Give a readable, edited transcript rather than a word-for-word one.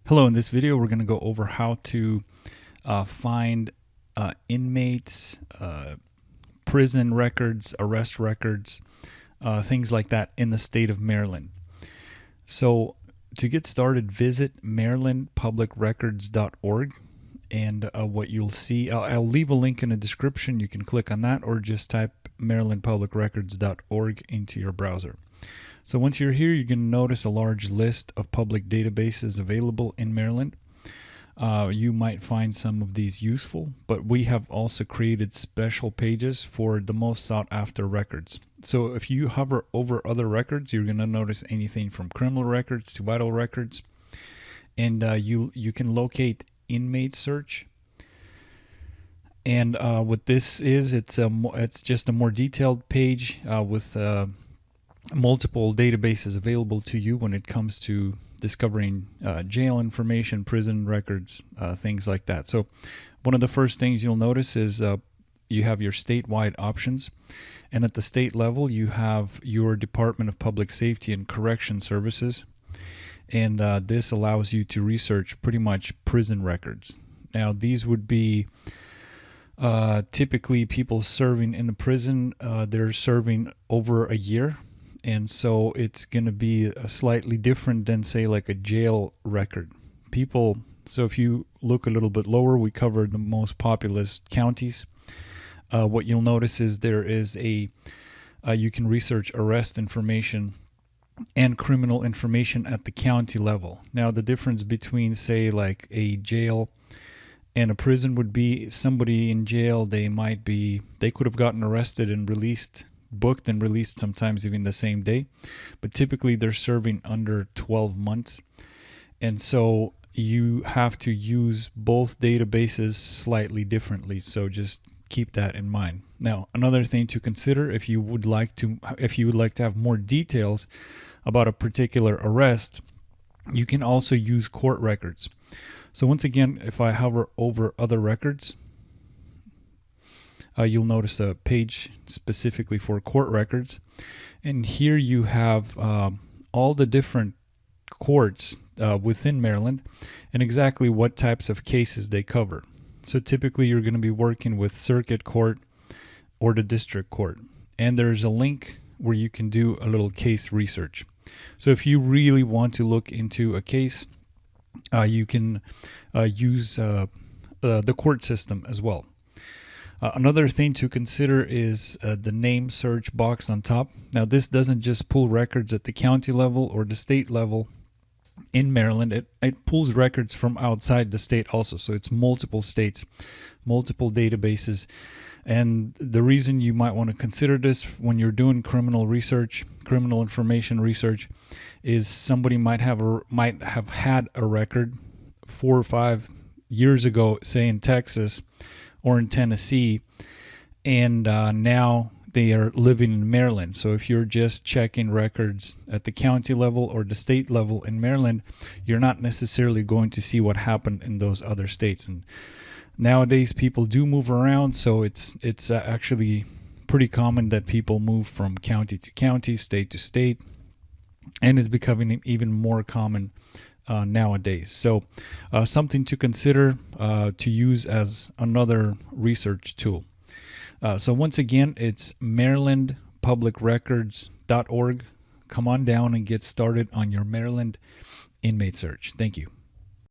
Hello, in this video we're going to go over how to find inmates, prison records, arrest records, things like that in the state of Maryland. So to get started, visit marylandpublicrecords.org, and what you'll see, I'll leave a link in the description. You can click on that or just type marylandpublicrecords.org into your browser. So once you're here, you're going to notice a large list of public databases available in Maryland. You might find some of these useful, but we have also created special pages for the most sought after records. So if you hover over other records, you're going to notice anything from criminal records to vital records. And you can locate inmate search. And what this is, it's just a more detailed page with multiple databases available to you when it comes to discovering jail information, prison records, things like that. So one of the first things you'll notice is you have your statewide options, and at the state level you have your Department of Public Safety and Correction Services, and this allows you to research pretty much prison records. Now these would be typically people serving in the prison. They're serving over a year. And so it's going to be slightly different than, say, like a jail record. So if you look a little bit lower, we covered the most populous counties. What you'll notice is there is you can research arrest information and criminal information at the county level. Now the difference between, say, like a jail and a prison would be somebody in jail, they could have gotten arrested and booked and released sometimes even the same day, but typically they're serving under 12 months, and so you have to use both databases slightly differently, so just keep that in mind. Now another thing to consider, if you would like to have more details about a particular arrest, you can also use court records. So once again, if I hover over other records, you'll notice a page specifically for court records, and here you have all the different courts within Maryland and exactly what types of cases they cover. So typically you're going to be working with circuit court or the district court, and there's a link where you can do a little case research. So if you really want to look into a case, you can use the court system as well. Another thing to consider is the name search box on top. Now this doesn't just pull records at the county level or the state level in Maryland. It pulls records from outside the state also. So it's multiple states, multiple databases. And the reason you might want to consider this when you're doing criminal research, criminal information research, is somebody might have had a record 4 or 5 years ago, say in Texas or in Tennessee, and now they are living in Maryland. So if you're just checking records at the county level or the state level in Maryland, you're not necessarily going to see what happened in those other states. And nowadays people do move around, so it's actually pretty common that people move from county to county, state to state, and it's becoming even more common nowadays. So something to consider to use as another research tool. So once again, it's marylandpublicrecords.org. Come on down and get started on your Maryland inmate search. Thank you.